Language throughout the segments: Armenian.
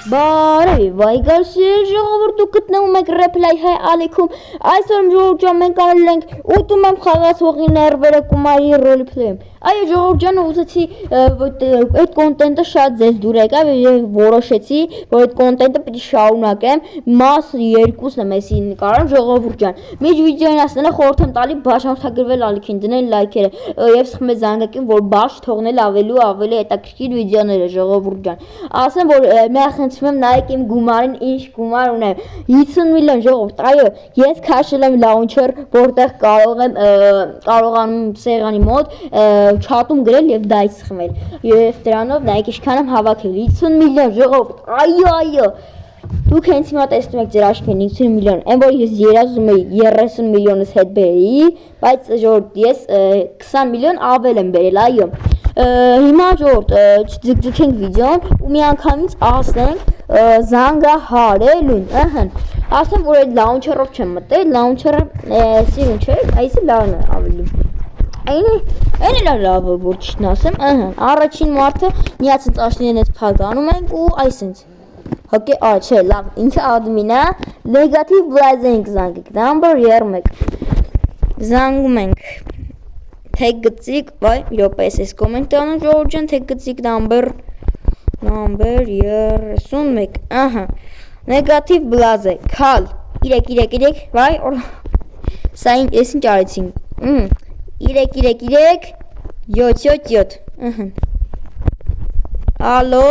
Բարև, վայգարսի ժողովուրդ ու գտնվում եք Reply Hi Ալիքում, այսօր ժողովուրդ ջան մենք արել ենք ուտում եմ խաղացողի ներվերը Կումարի roleplay-ում։ Այո ժողովուրդ ջան ուզեցի այդ կոնտենտը շատ ձեզ դուր եկավ եւ որոշեցի որ այդ կոնտենտը պիտի շարունակեմ մաս 2-ն եմ էսի նկարում ժողովուրդ ջան։ Միջ վիդեոին ասել խորհուրդ եմ տալի բաժանորդագրվել ալիքին դնել լայքերը եւ սխմել զանգակին որ բաş թողնել ավելի հետաքրքիր վիդեոները ժողովուրդ ջան։ Ասեմ որ մեղացնում եմ նայեք իմ գումարին ինչ գումար ունեմ 50 միլիոն ժողովուրդ այո ես քաշել եմ launcher որտեղ կարողանում սեղանի մոտ չաթում գրել եւ դայս խմել եւ դրանով նայեք ինչքան եմ հավաքել 50 միլիոն ժողովուրդ այո դուք հենց հիմա տեսնում եք ձեր աչքերին 50 միլիոն այն որ ես երազում էի 30 միլիոնս հետ բերի բայց ժողովուրդ ես 20 միլիոն ավել եմ բերել այո հիմա ժողովուրդ չձգձգենք վիդեոն ու միանգամից ասենք զանգահարելուն ըհն ասեմ որ այդ launcher-ով չեմ մտել launcher-ը սիրուն չէ այսի լավն է ավելի Այն լավ որ ճիշտն ասեմ, առաջին մարդը միացած աշնին հետ փականում ենք ու այսինց։ Հոկե, չէ, լավ, ինքը admin է, negative blazing զանգեք, number 3 զանգում ենք։ Թեք գծիկ, վայ, մի րոպե, ես կոմենտ անում ժողովուրդ ջան, թեք գծիկ number 31, ահա։ Negative blazing, քալ, 3, վայ, սա ես ինչ արեցինք։ 3 7 Ալո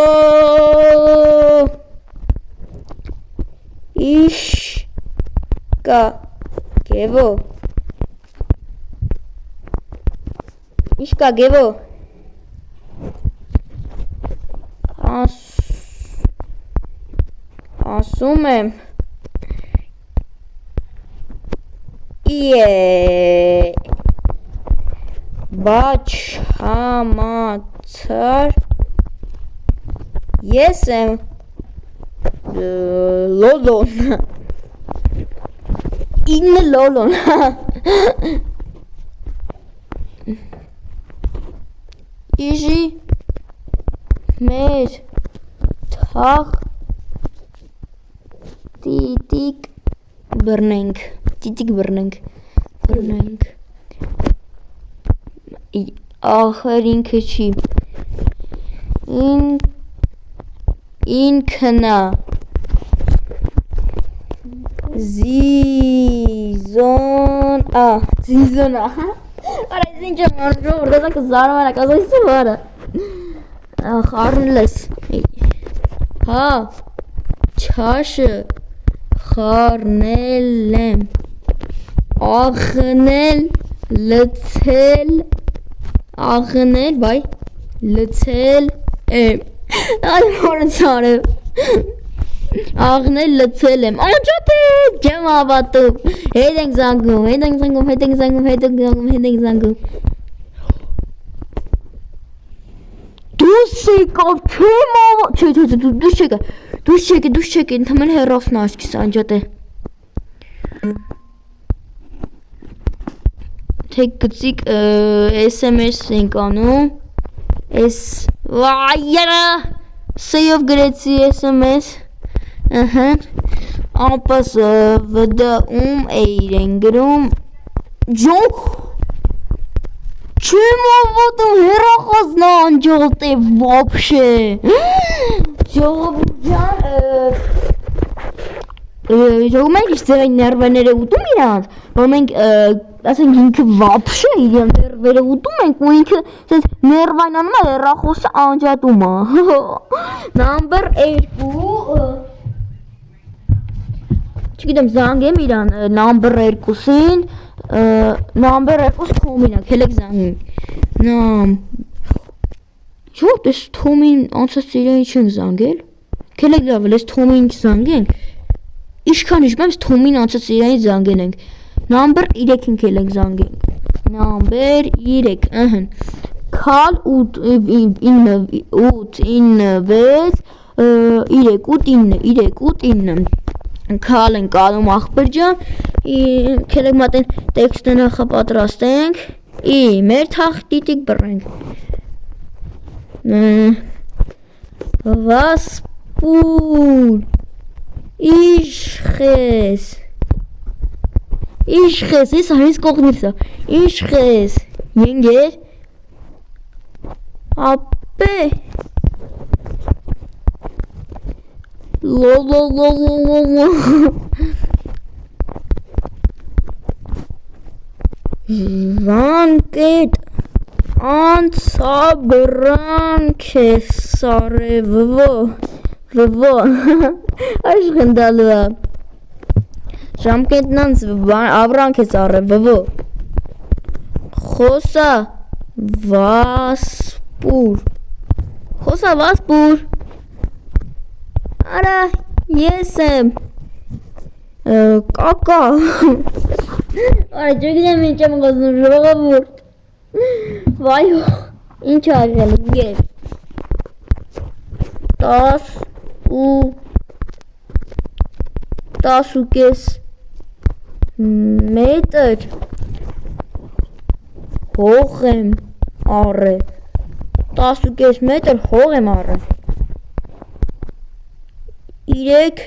Իշկա Գևո Իշկա Գևո Ասում եմ Բաչ համացար ես եմ լոլոն ինը լոլոն իժի մեր թաղ տիտիկ բռնենք Ախր ինքը չի ինքնա զիզոնա արա ես ինչ եմ անում ժողովուրդ դասանք զարմանակ ասացի վարը խառնլես հա չաշը խառնել եմ աղնել լցել աղնել բայ լցել եմ այ հորցարև աղնել լցել եմ անջատե չեմ հավատում հետ ենք զանգում դուս եկավ չեմ դուս եկե ընդամենը հեռացնա աչքիս անջատե Թեք գծիկ SMS ենք անում վայերա սեյով գրեցի SMS ապաս վդում էիր են գրում ջոն չեմ ավոտում հեռախոսն անջոլտ է վապշե ժողովուրդ ջան Ժողում ենք իշ ձեղային ներվերները ուտում իրանց, որ մենք ասենք ինքը վապշը իրան ներվերը ուտում ենք ու ինքը ներվային անում է հեռախոսը անջատում է Number 2 չգիտեմ զանգեմ իրան Number 2-ին Number 2 Թոմին է, քելեք զանգում Չորդ ես Թոմին անցած իրանի չենք զանգել Քելեք լավ, ես Թոմին չզանգենք Իշքան իժմեմ Թոմին անցած իրանի զանգեն ենք Number 3-ին կել ենք զանգենք Number 3 ըհն Քալ 8 9 Քալ ենք անում աղբեր ջան Կելեք մատեն տեքստը նախապատրաստենք մեր թաղ տիտիկ բռնենք Վասպ Պուր Իշխես ես հարից կողնից Իշխես Ենգեր Ապե Լոլոլոլոլոլո Ժանկետ Անցաբրանք է սարևվո Աշխնդալու է Ժամկետն անց ավրանք է սարևվո Խոսա Վասպուր Արա ես եմ Կակա Արա չգիտեմ ինչ եմ գազնում ժողովուրդ Վայ ինչ արել գեր 10.5 մետր հող եմ առել 10.5 մետր հող եմ առել 3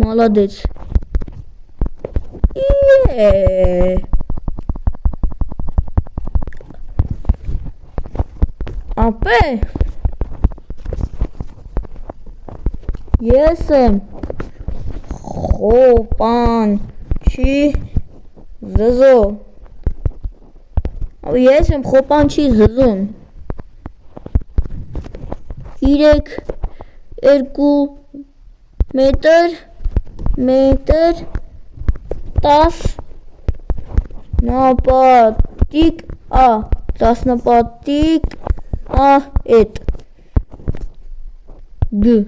Մալադեց Ապե Ես եմ Խոպանչի զզո Ես եմ խոպանչի զզուն 3.2 մետր 10 նապատիկ 10 նապատիկ Էտ Դու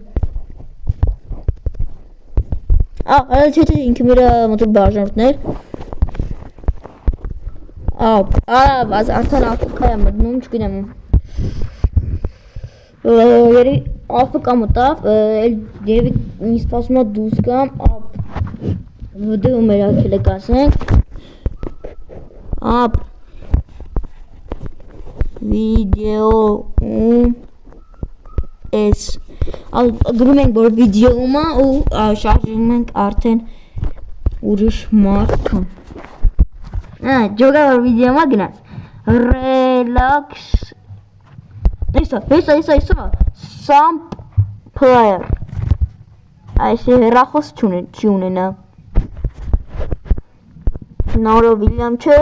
Այլ չէ ինքը մեր մոտով բաժանորդներ Արդան աղպկա եմ մտնում, չգինեմ Երևի աղպկա մտավ, երևի ինձ սպասում է դուս կամ վդու մեր ակել է կասենք Վիդեոում ես գրում ենք որ վիդեոում է ու շարժում ենք արդեն ուրիշ մարդը Ջոգա որ վիդեոում է գնաց Relax Հեսա Sampler Այսի հեռախոս չի ունենա Նորո Վիլյամ չէ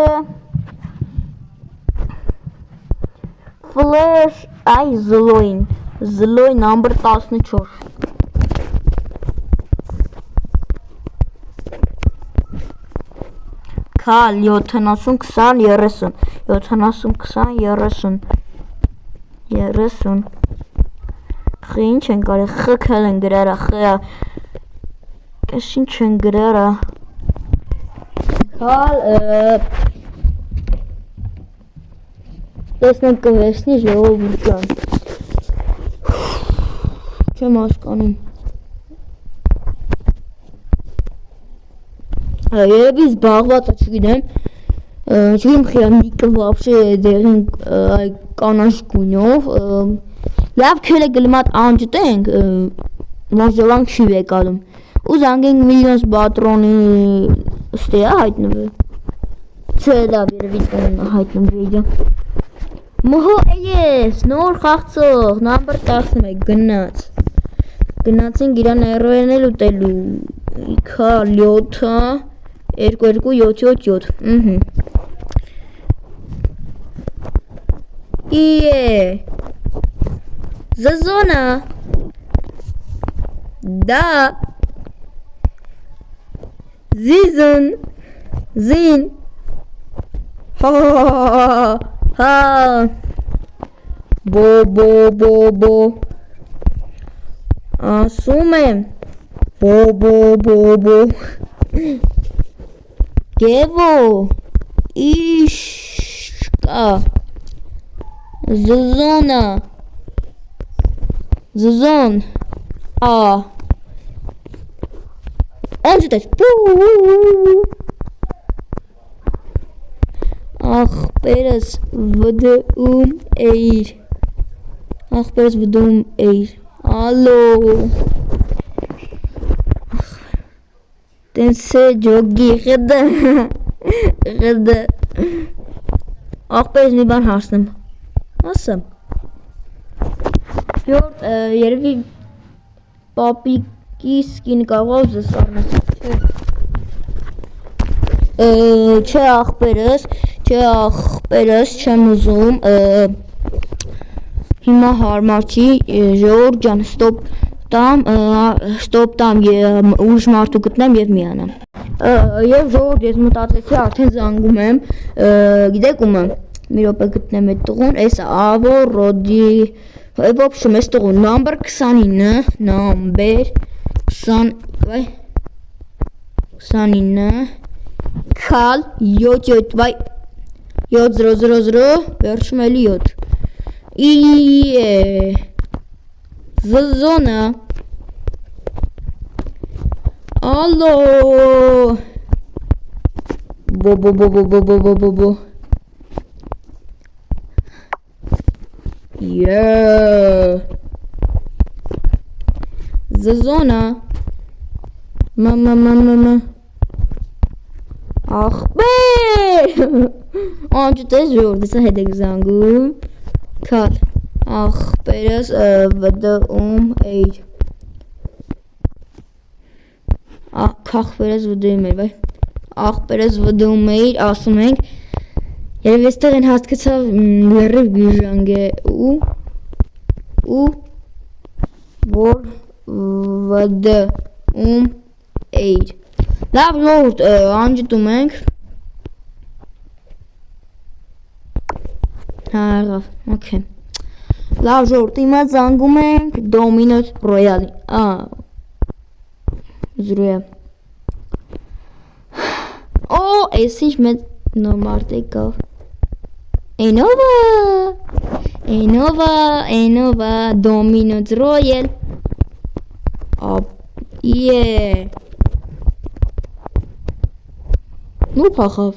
Flash Այ Զլոյն նամբր 14 Քալ 70-20-30 70-20-30 Ինչ են կարի խքել են գրարա Կես ինչ են գրարա Քալ Տեսնենք կվեսնի ժողովուրդ ջան Չեմ հասկանում Երևի զբաղված է չգիտեմ Չգիտեմ խիանիկը վապշե դեղին կանաշ գունյով Լավ քել է գլմատ անջտենք Մոժելանք շիվ է կալում Ու զանգենք միլիոնս բատրոնի Ստե է հայտնվի Չէ լավ երևի հայտնվի Մհո էես նոր խաղցող նամբր 11 գնաց Գնացինք իրան էրվերնել ուտելու Իքա լյոթա 2277 Իե Զզոնա Դա Զիզուն Զին Հա Բո Ասում եմ Բո Գևո Իշկա Զզոնա Զզոն Անջտես Ախպերս վդում էիր ախպերս վդում էիր, ալո, տենսե ջոգի, ղդը, ախպերս մի բան հարցնեմ, ասեմ, երևի պապիկի սկին կարող ուզես առնես, չէ ախպերս չեմ ուզում, հիմա հարմար չի, ժողովուրդ ջան, ստոպ տամ ուրիշ մարդու գտնեմ և միանամ, և ժողովուրդ ես մտածեցի արդեն զանգում եմ, գիտեք ումը, մի րոպե գտնեմ այդ տղուն, այս ավո ռոդի, в общем, այս տղուն, նամբր 29, նամբեր 29, քալ 7 վայ 7000 վերջում էլի 7 Զզոնը ալո բո Զզոնը ախպեր անջտես ժորդ դեսա հետ եք զանգում կալ ախպերս վդում էիր ախպերս վդում էիր ախպերս վդում էիր ասում ենք երև եստեղ են հասկացավ լերիվ գիժանգ է ու որ վդում էիր լավ ժողովուրդ անջտում ենք Հաղավ, okay. Լավ ժողովուրդ, հիմա զանգում ենք Domino's Royale-ի, զրույա այս ինչ մեծ նոմարդ եկավ Enova Domino's Royale Նու փախավ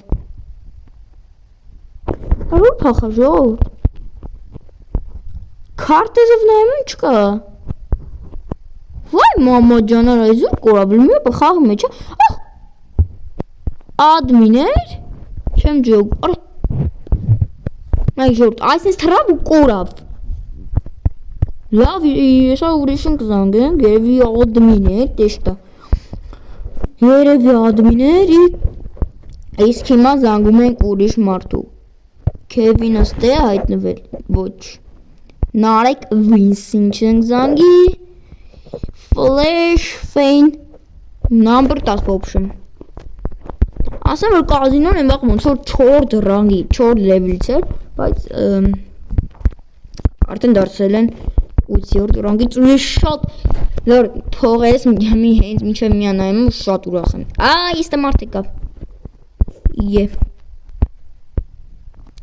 Արուր փախավ ժողովուրդ Քարտեզով նայում չկա Վայ մամա ջանար այս ուր կորաբլ մի ապա խաղում է չէ Ադմիներ չեմ ջոգ Նայ ժողովուրդ այս ես թռավ ու կորավ Լավ եսա ուրիշն կզանգենք երևի ադմիներ տեշտա Երևի ադմիներ իսկ հիմա զանգում ենք ուրիշ մարդու Քևինը ստե հայտնվել, ոչ Նարեկ Վինսին չենք զանգի Flash Fane Number 10 в общем Ասեմ որ կազինոն եմ վաղ ոնց որ 4 ռանգի 4 լևելից էր բայց արդեն դարձել են 8-րդ ռանգից ու ես շատ լոր փողերս մի հենց մինչև միանայում ու շատ ուրախ եմ իստը մարդ եկավ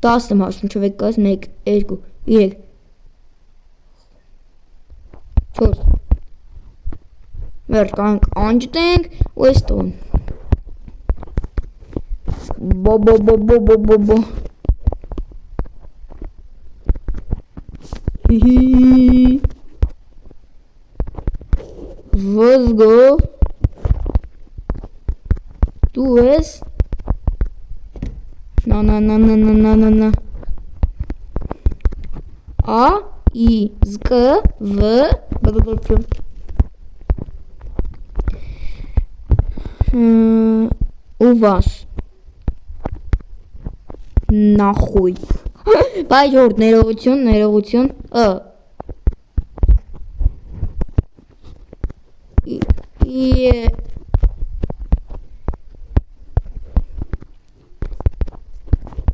10 եմ հաշվում չվեք կաս 1, 2, 3 4 Վերջ կանք անջտենք ու ես տոն Բո Վզգո Դու ես На А И З К В У вас Нахуй Բայ ժողովուրդ ներողություն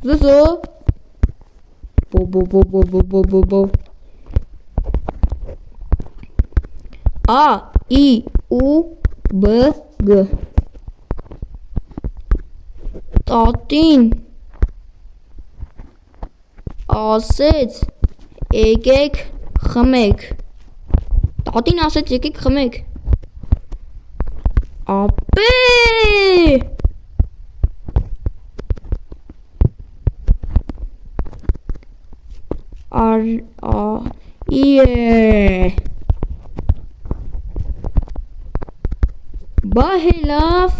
Զզո Բո А И У Б Г Տատին ասեց եկեք խմեք Տատին ասեց եկեք խմեք Ապե I Yeah. Bye, love.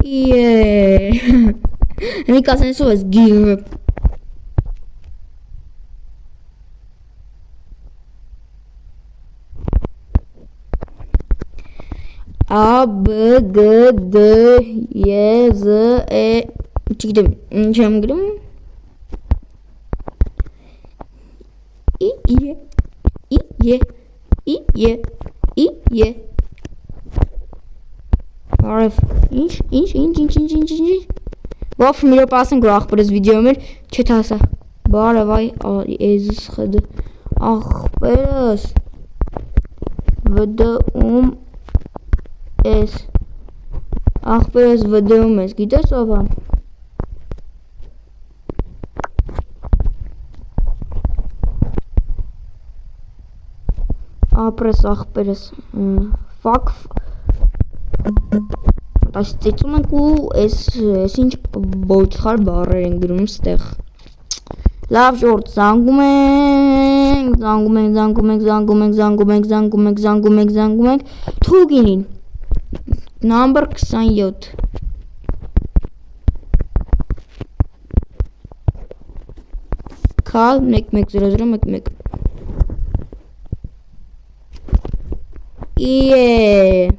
Yeah. Any cousin so is give up. A B G D Y Z E çıktım. Çamgırım. İyi. Arif. İnç. Baf mirë pasën grah për video mirë që tasa. Bare vaj ezis xhëdë. Ah përës. Vëdë es. Ah përës vëdë es. Gitës ova. Ապրես աղբերս ֆակ այս ծիծում ենք ու այս ինչ ոչխար բառեր են գրում ստեղ լավ ժորդ զանգում ենք թուգինին number 27 Call 110011 Yeah.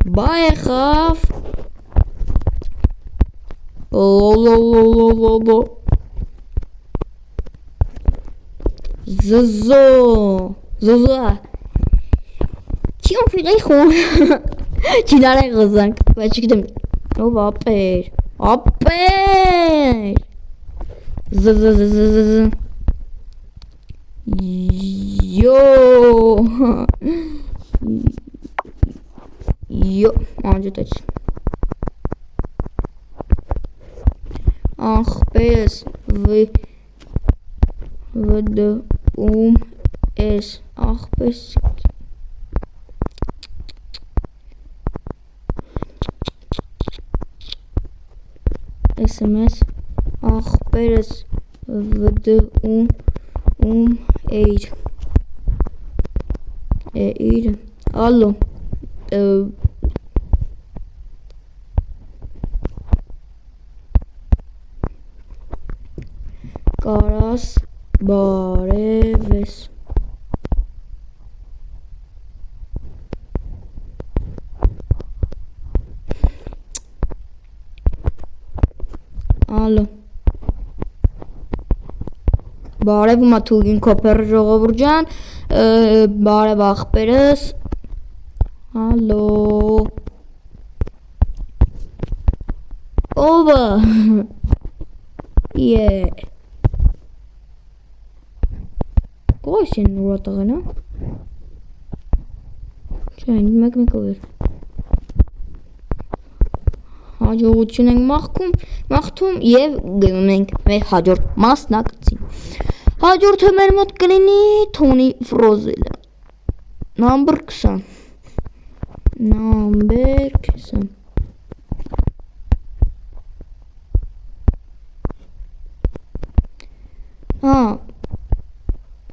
Bye, Khaf. Zozo. Qui on fait rire? Tu n'as l'air rosé. Ouais, tu dis. On va appeler. Zozo. Yo, անջտեց ախպես վդում ես ախպես SMS ախպես վդում Eir. Allo. Կարաս բարևես Ալո Բարև մաթուգին կոպեր ժողովուրդ ջան բարև ախպերս Ալո Ովը Գոյս են ուրա տղեն Չէ, մեկ էր Հաջողություն ենք մաղթում և գնում ենք մեր հաջորդ մասնակցին Հաջորդը մեր մոտ կլինի Թոնի Ֆրոզելը Number 20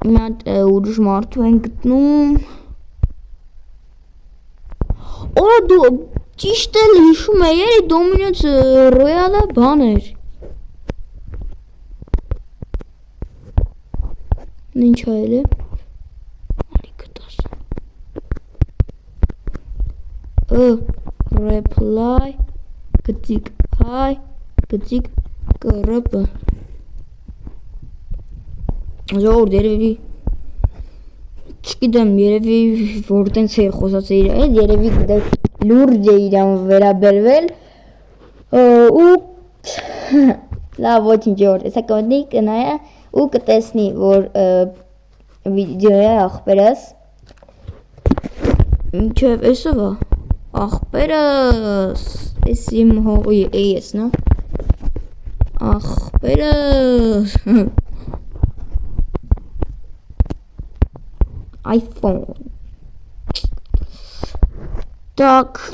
Մատ ուրիշ մարդու են գտնում Օրա դու ճիշտ էլ հիշում է երի Dominance Royale-ը բան էր Ինչ այլ է Ալի կտաս Reply Գծիկ Hi Գծիկ կրպը Ժողովուրդ երևի Չգիտեմ երևի որ տենց է խոսած է իրան երևի լուրջ է իրան վերաբերվել ու լավ ոչինչ որ հեսա կմտնի կնայա ու կտեսնի որ վիդեո է ախպերս Մինչև էսը վա ախպերս ես իմ հողի էես նա ախպերս iPhone. Так.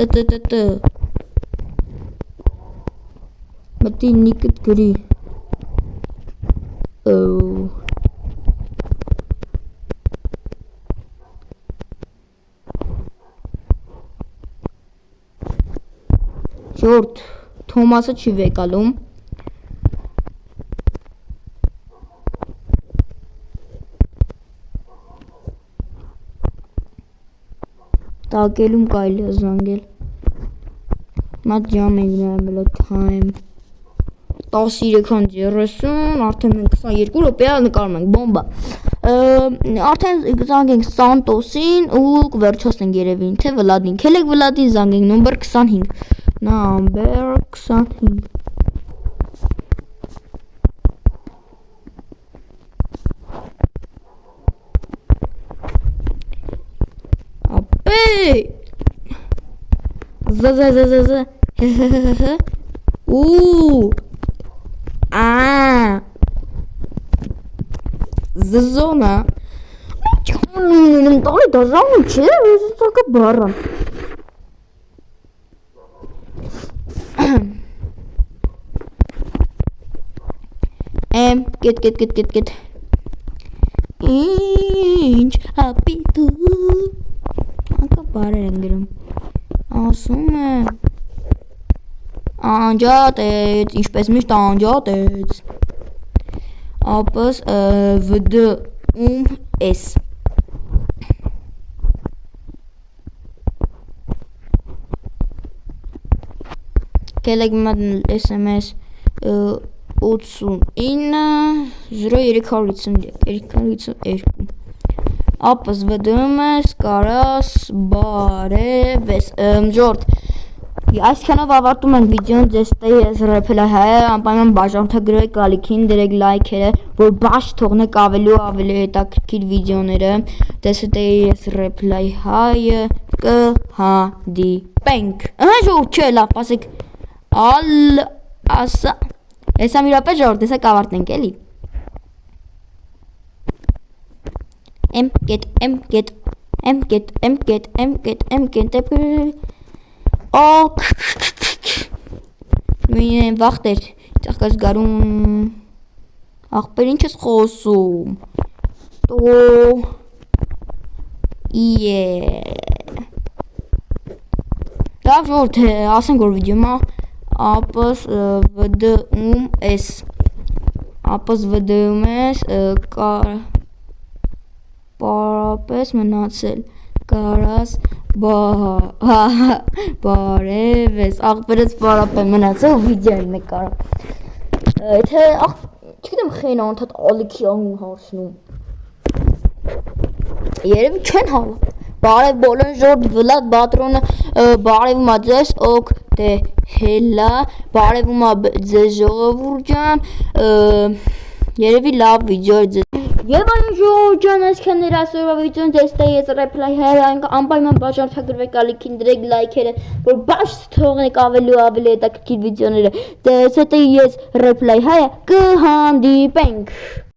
Տ Մտի նիկդ գրի Ժորդ Թոմասը չի վեկալում Տակելում կարելի է զանգել Մատ ժամ ենք նայել time 13:30 արդեն մենք 22 րոպեա նկարում ենք բոմբա Արդեն զանգենք Սանտոսին ու կվերջացնենք երևի թե Վլադին Քելեք Վլադին զանգենք նոմբեր 25 Number 25 Ապե Զզզզզզ Ու Զզոնա Չունինում տալի դաժանում չէ ես ծակը բարան Get Ինչ հապիտու Անկա բարեր են գրում Ասում է Անջատեց Ինչպես միշտ անջատեց Ապս վդ S Կելեք մատ SMS 89 0352 Ապս վդում ես կարաս բարևես Ժորդ Այսքանով ավարտում ենք վիդեոն ձեզ տես ռեփել հայ անպայման բաժանորդագրեք ալիքին դրեք լայքերը որ բաշ թողնեք ավելի ու ավելի հետաքրքիր վիդեոները դες տես ռեփել հայը կհանդիպենք Ժորդ չէ լավ ասեք ասա Հեսա մի ռապե ժորդ հեսա կավարտենք էլի Մին վախտեր Ծաղկաս գարում Աղպեր ինչ ես խոսում Տո Լավ ժորդ ասենք որ վիդեոմա Ապս վդում ես Ապս վդում ես Պարապես մնացել Կարաս բարևես Աղբերս պարապ է մնացել վիդեոն նկարը Եթե չգիտեմ խեն անթատ ալիքի անգուն հարցնում Երևի չեն հալա Բարև բոլոր ժորդ վլադ բատրոնը բարևում ձեզ օք դե հելա բարևում ձեզ ժողովուրդ ջան Երևի լավ վիդեո է ձեզ։ Եվ այո ժողովուրդ ջան, այսքան էր այսօրվա վիդեոն, ձեզ տեյես ռեփլայ հայերեն անպայման բաժանորդագրվեք, ալիքին դրեք լայքերը, որ բաց թողնեք ավելի ու ավելի հետաքրքիր վիդեոները։ Դե ես հետո ես ռեփլայ հայը կհանդիպենք։